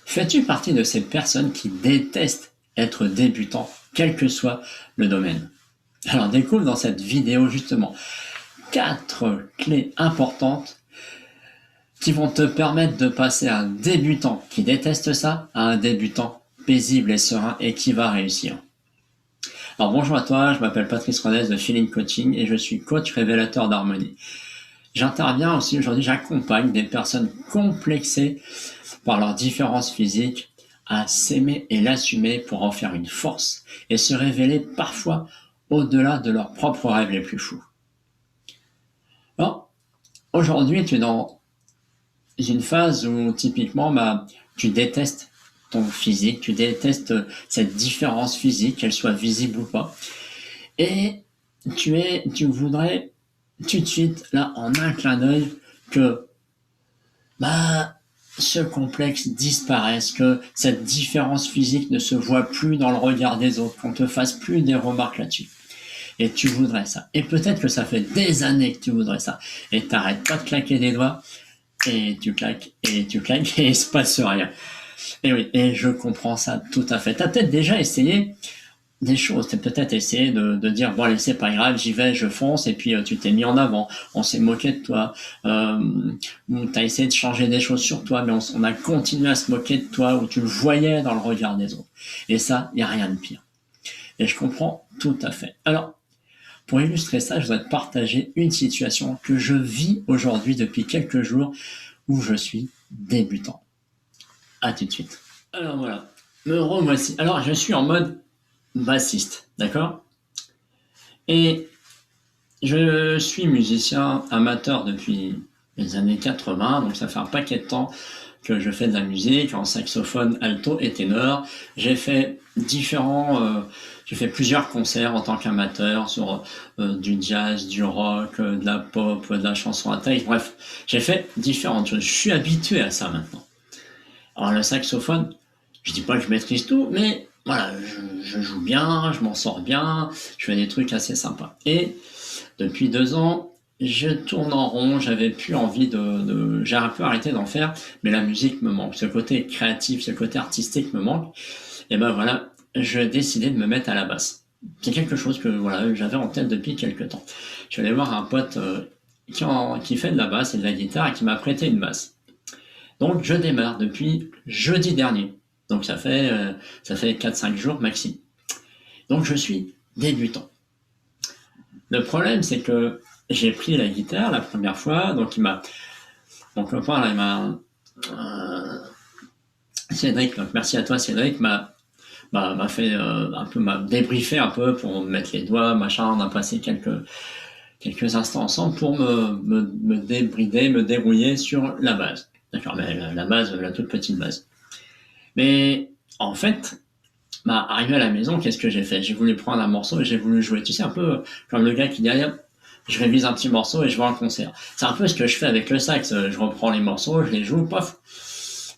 Fais-tu partie de ces personnes qui détestent être débutant, quel que soit le domaine? Alors découvre dans cette vidéo justement 4 clés importantes qui vont te permettre de passer un débutant qui déteste ça à un débutant paisible et serein et qui va réussir. Alors bonjour à toi, je m'appelle Patrice Rodez de Feeling Coaching et je suis coach révélateur d'harmonie. J'interviens aussi aujourd'hui, j'accompagne des personnes complexées par leurs différences physiques à s'aimer et l'assumer pour en faire une force et se révéler parfois au-delà de leurs propres rêves les plus fous. Alors, aujourd'hui, tu es dans une phase où typiquement tu détestes ton physique, tu détestes cette différence physique, qu'elle soit visible ou pas. Et tu voudrais tout de suite, là, en un clin d'œil, que ce complexe disparaisse, que cette différence physique ne se voit plus dans le regard des autres, qu'on te fasse plus des remarques là-dessus. Et tu voudrais ça. Et peut-être que ça fait des années que tu voudrais ça. Et t'arrêtes pas de claquer des doigts, et tu claques, et il se passe rien. Et oui, et je comprends ça tout à fait. T'as peut-être déjà essayé des choses, t'as peut-être essayé de dire bon allez c'est pas grave, j'y vais, je fonce, et puis tu t'es mis en avant, on s'est moqué de toi, ou t'as essayé de changer des choses sur toi, mais on a continué à se moquer de toi, ou tu le voyais dans le regard des autres. Et ça, il n'y a rien de pire. Et je comprends tout à fait. Alors, pour illustrer ça, je voudrais te partager une situation que je vis aujourd'hui depuis quelques jours où je suis débutant. À tout de suite. Alors voilà, me revoici. Alors je suis en mode bassiste, d'accord? Et je suis musicien amateur depuis les années 80, donc ça fait un paquet de temps que je fais de la musique en saxophone alto et ténor. J'ai fait plusieurs concerts en tant qu'amateur sur du jazz, du rock, de la pop, de la chanson à texte. Bref, j'ai fait différentes choses. Je suis habitué à ça maintenant. Alors le saxophone, je dis pas que je maîtrise tout, mais voilà, je joue bien, je m'en sors bien, je fais des trucs assez sympas. Et depuis 2 ans, je tourne en rond, j'avais plus envie j'ai un peu arrêté d'en faire, mais la musique me manque, ce côté créatif, ce côté artistique me manque. Et ben voilà, j'ai décidé de me mettre à la basse. C'est quelque chose que voilà, j'avais en tête depuis quelques temps. Je suis allé voir un pote qui fait de la basse et de la guitare et qui m'a prêté une basse. Donc je démarre depuis jeudi dernier. Donc ça fait 4-5 jours maxi. Donc je suis débutant. Le problème c'est que j'ai pris la guitare la première fois, donc mon copain là, il m'a Cédric, donc merci à toi Cédric, m'a fait m'a débriefé un peu pour me mettre les doigts, machin, on a passé quelques instants ensemble pour me débrider, me débrouiller sur la base. D'accord, mais la base, la toute petite base. Mais en fait, arrivé à la maison, qu'est-ce que j'ai fait? J'ai voulu prendre un morceau et j'ai voulu jouer. Tu sais, un peu comme le gars qui dit, allez, je révise un petit morceau et je vois un concert. C'est un peu ce que je fais avec le sax. Je reprends les morceaux, je les joue, paf.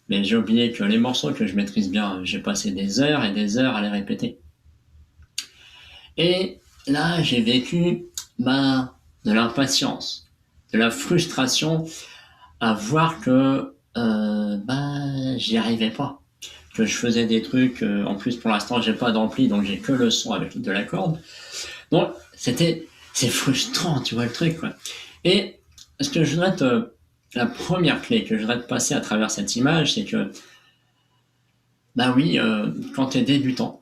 Mais j'ai oublié que les morceaux que je maîtrise bien, j'ai passé des heures et des heures à les répéter. Et là, j'ai vécu de l'impatience, de la frustration à voir que j'y arrivais pas, que je faisais des trucs. En plus, pour l'instant, j'ai pas d'ampli, donc j'ai que le son avec de la corde. Donc, c'est frustrant, tu vois le truc, quoi. Et ce que je voudrais la première clé que je voudrais te passer à travers cette image, c'est que, quand tu es débutant,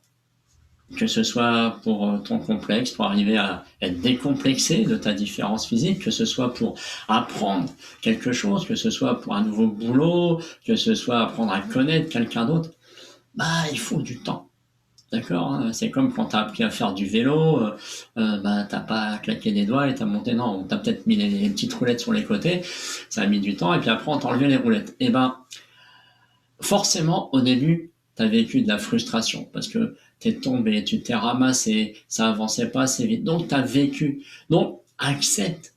que ce soit pour ton complexe, pour arriver à être décomplexé de ta différence physique, que ce soit pour apprendre quelque chose, que ce soit pour un nouveau boulot, que ce soit apprendre à connaître quelqu'un d'autre, il faut du temps. D'accord, hein. C'est comme quand t'as appris à faire du vélo, t'as pas claqué des doigts et t'as monté, non, t'as peut-être mis les petites roulettes sur les côtés, ça a mis du temps, et puis après on t'a enlevé les roulettes. Et forcément, au début, t'as vécu de la frustration, parce que t'es tombé, tu t'es ramassé, ça avançait pas assez vite, donc t'as vécu. Donc, accepte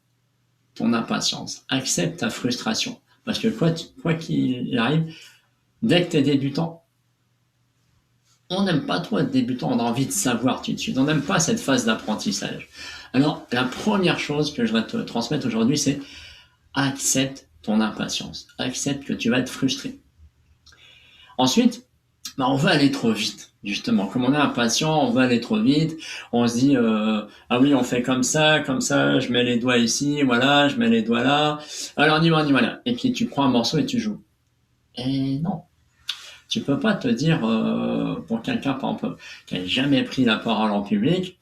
ton impatience, accepte ta frustration, parce que quoi qu'il arrive, dès que t'es débutant, on n'aime pas trop être débutant, on a envie de savoir tout de suite, on n'aime pas cette phase d'apprentissage. Alors, la première chose que je vais te transmettre aujourd'hui, c'est accepte ton impatience, accepte que tu vas être frustré. Ensuite, bah, on veut aller trop vite, justement. Comme on est impatient, on veut aller trop vite. On se dit, ah oui, on fait comme ça, je mets les doigts ici, voilà, je mets les doigts là. Alors on y va là. Et puis tu prends un morceau et tu joues. Et non, tu peux pas te dire, pour quelqu'un, par exemple, qui a jamais pris la parole en public,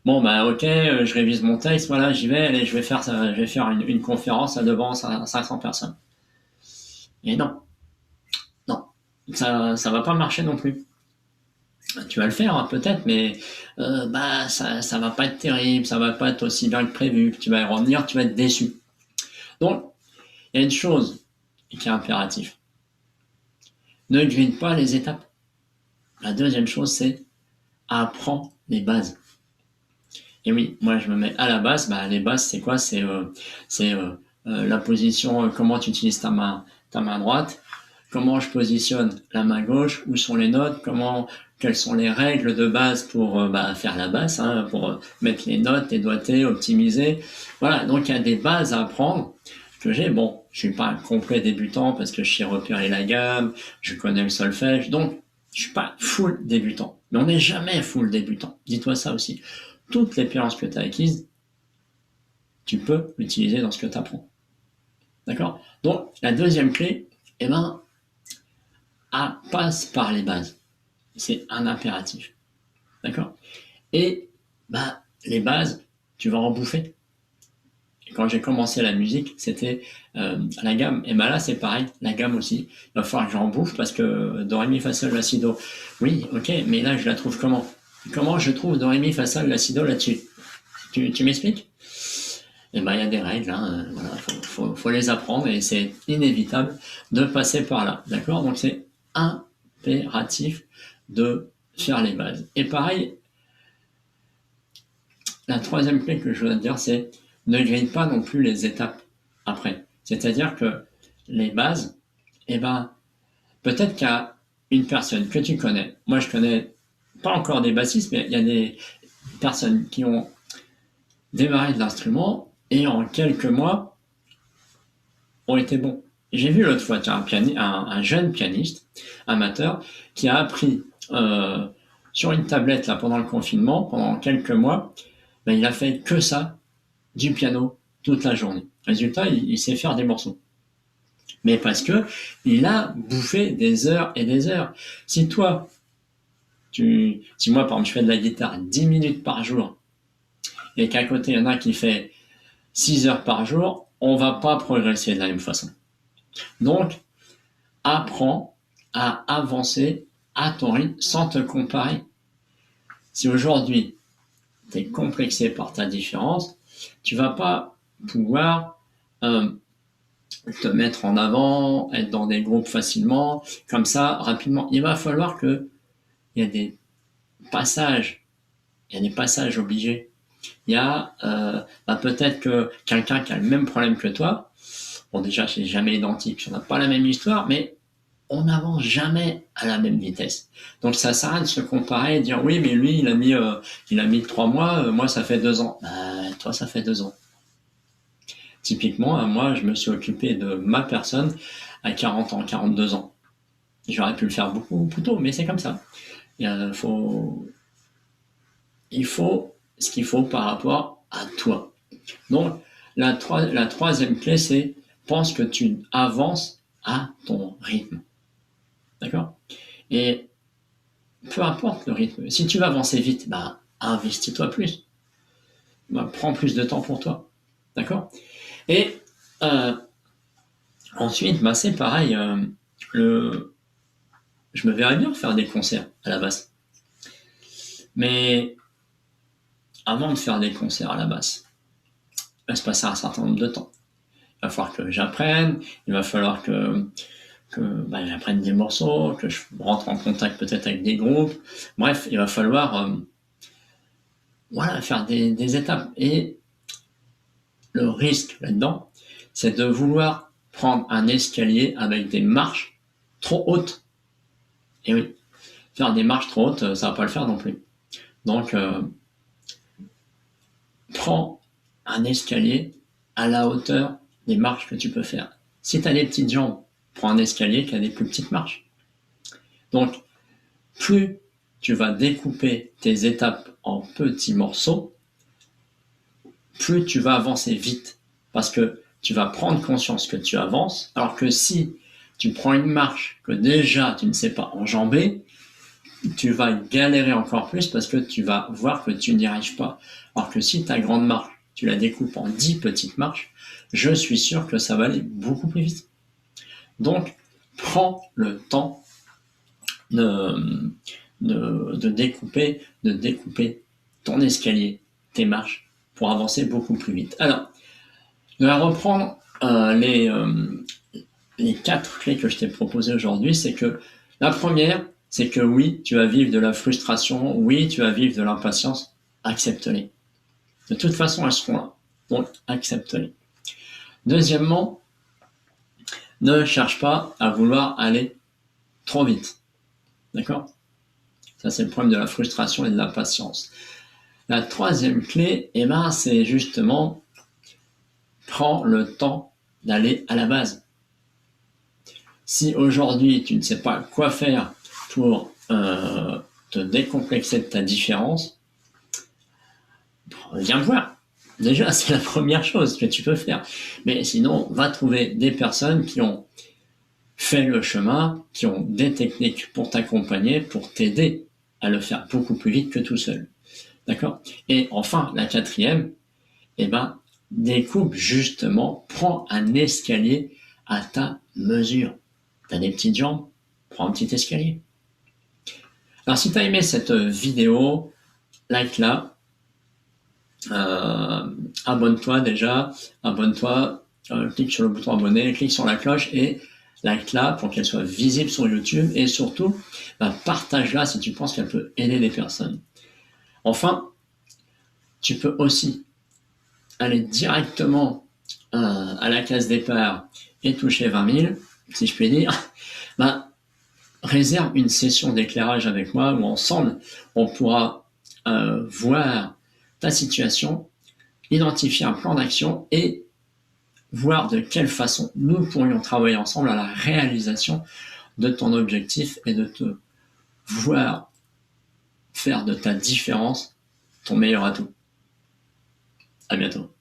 bon, bah, ok, je révise mon texte, voilà, j'y vais, allez, je vais faire ça, je vais faire une conférence à devant 500 personnes. Et non, non, ça va pas marcher non plus. Tu vas le faire, hein, peut-être, mais bah ça va pas être terrible, ça va pas être aussi bien que prévu, tu vas y revenir, tu vas être déçu. Donc, il y a une chose qui est impérative. Ne grille pas les étapes. La deuxième chose, c'est apprends les bases. Et oui, moi je me mets à la base, bah les bases c'est quoi? C'est la position, comment tu utilises ta main droite, comment je positionne la main gauche, où sont les notes, quelles sont les règles de base pour bah, faire la basse, hein, pour mettre les notes, les doigtés, optimiser. Voilà, donc il y a des bases à apprendre que j'ai. Bon, je suis pas un complet débutant parce que je sais repérer la gamme, je connais le solfège, donc je suis pas full débutant. Mais on n'est jamais full débutant. Dis-toi ça aussi. Toute l'expérience que tu as acquise, tu peux l'utiliser dans ce que tu apprends. D'accord? Donc, la deuxième clé, eh ben, passe par les bases. C'est un impératif. D'accord? Et bah, les bases, tu vas en bouffer. Et quand j'ai commencé la musique, c'était la gamme. Et bah là, c'est pareil, la gamme aussi. Il va falloir que j'en bouffe parce que do, ré, mi, fa, sol, la, si, do. Oui, ok, mais là, je la trouve comment? Comment je trouve do, ré, mi, fa, sol, la, si, do là-dessus? Tu m'expliques? Et ben, il y a des règles, hein, voilà, faut les apprendre et c'est inévitable de passer par là. D'accord? Donc, c'est impératif de faire les bases. Et pareil, la troisième clé que je voudrais te dire, c'est ne grille pas non plus les étapes après. C'est-à-dire que les bases, eh ben, peut-être qu'il y a une personne que tu connais. Moi, je connais pas encore des bassistes, mais il y a des personnes qui ont démarré de l'instrument et en quelques mois ont été bons. J'ai vu l'autre fois un jeune pianiste amateur qui a appris sur une tablette là pendant le confinement, pendant quelques mois, ben, il a fait que ça, du piano toute la journée. Résultat, il sait faire des morceaux. Mais parce que il a bouffé des heures et des heures. Si toi, si moi par exemple je fais de la guitare 10 minutes par jour et qu'à côté il y en a qui fait 6 heures par jour, on va pas progresser de la même façon. Donc, apprends à avancer à ton rythme sans te comparer. Si aujourd'hui, tu es complexé par ta différence, tu vas pas pouvoir te mettre en avant, être dans des groupes facilement, comme ça, rapidement. Il va falloir que il y a des passages, obligés. Il y a bah peut-être que quelqu'un qui a le même problème que toi, bon déjà c'est jamais identique, on n'a pas la même histoire, mais on n'avance jamais à la même vitesse. Donc ça sert à rien de se comparer et de dire oui mais lui il a mis 3 mois, moi ça fait 2 ans. Bah, toi ça fait 2 ans. Typiquement, moi je me suis occupé de ma personne à 40 ans, 42 ans. J'aurais pu le faire beaucoup plus tôt, mais c'est comme ça. Il faut ce qu'il faut par rapport à toi. Donc la troisième clé c'est pense que tu avances à ton rythme. D'accord? Et peu importe le rythme. Si tu vas avancer vite, bah, investis-toi plus. Bah, prends plus de temps pour toi. D'accord? Et ensuite, bah, c'est pareil. Je me verrais bien faire des concerts à la basse. Mais avant de faire des concerts à la basse, il va se passer un certain nombre de temps. Il va falloir que j'apprenne, il va falloir que bah, j'apprenne des morceaux, que je rentre en contact peut-être avec des groupes. Bref, il va falloir voilà, faire des étapes. Et le risque là-dedans, c'est de vouloir prendre un escalier avec des marches trop hautes. Et oui, faire des marches trop hautes, ça va pas le faire non plus. Donc, prends un escalier à la hauteur des marches que tu peux faire. Si tu as des petites jambes, prends un escalier qui a des plus petites marches. Donc, plus tu vas découper tes étapes en petits morceaux, plus tu vas avancer vite. Parce que tu vas prendre conscience que tu avances, alors que si tu prends une marche que déjà tu ne sais pas enjamber, tu vas galérer encore plus parce que tu vas voir que tu n'y arrives pas. Alors que si ta grande marche, tu la découpes en 10 petites marches, je suis sûr que ça va aller beaucoup plus vite. Donc, prends le temps de découper ton escalier, tes marches, pour avancer beaucoup plus vite. Alors, je vais reprendre les 4 clés que je t'ai proposées aujourd'hui. C'est que la première, c'est que oui, tu vas vivre de la frustration, oui, tu vas vivre de l'impatience, accepte-les. De toute façon, elles seront là, donc accepte-les. Deuxièmement, ne cherche pas à vouloir aller trop vite. D'accord? Ça, c'est le problème de la frustration et de l'impatience. La troisième clé, c'est justement prends le temps d'aller à la base. Si aujourd'hui, tu ne sais pas quoi faire pour te décomplexer de ta différence, viens me voir. Déjà, c'est la première chose que tu peux faire. Mais sinon, va trouver des personnes qui ont fait le chemin, qui ont des techniques pour t'accompagner, pour t'aider à le faire beaucoup plus vite que tout seul. D'accord? Et enfin, la quatrième, découpe justement, prends un escalier à ta mesure. T'as des petites jambes, prends un petit escalier. Alors si tu as aimé cette vidéo, like-la, abonne-toi déjà, clique sur le bouton abonner, clique sur la cloche et like-la pour qu'elle soit visible sur YouTube et surtout, partage-la si tu penses qu'elle peut aider des personnes. Enfin, tu peux aussi aller directement à la case départ et toucher 20 000, si je puis dire, réserve une session d'éclairage avec moi où ensemble, on pourra voir ta situation, identifier un plan d'action et voir de quelle façon nous pourrions travailler ensemble à la réalisation de ton objectif et de te voir faire de ta différence ton meilleur atout. À bientôt.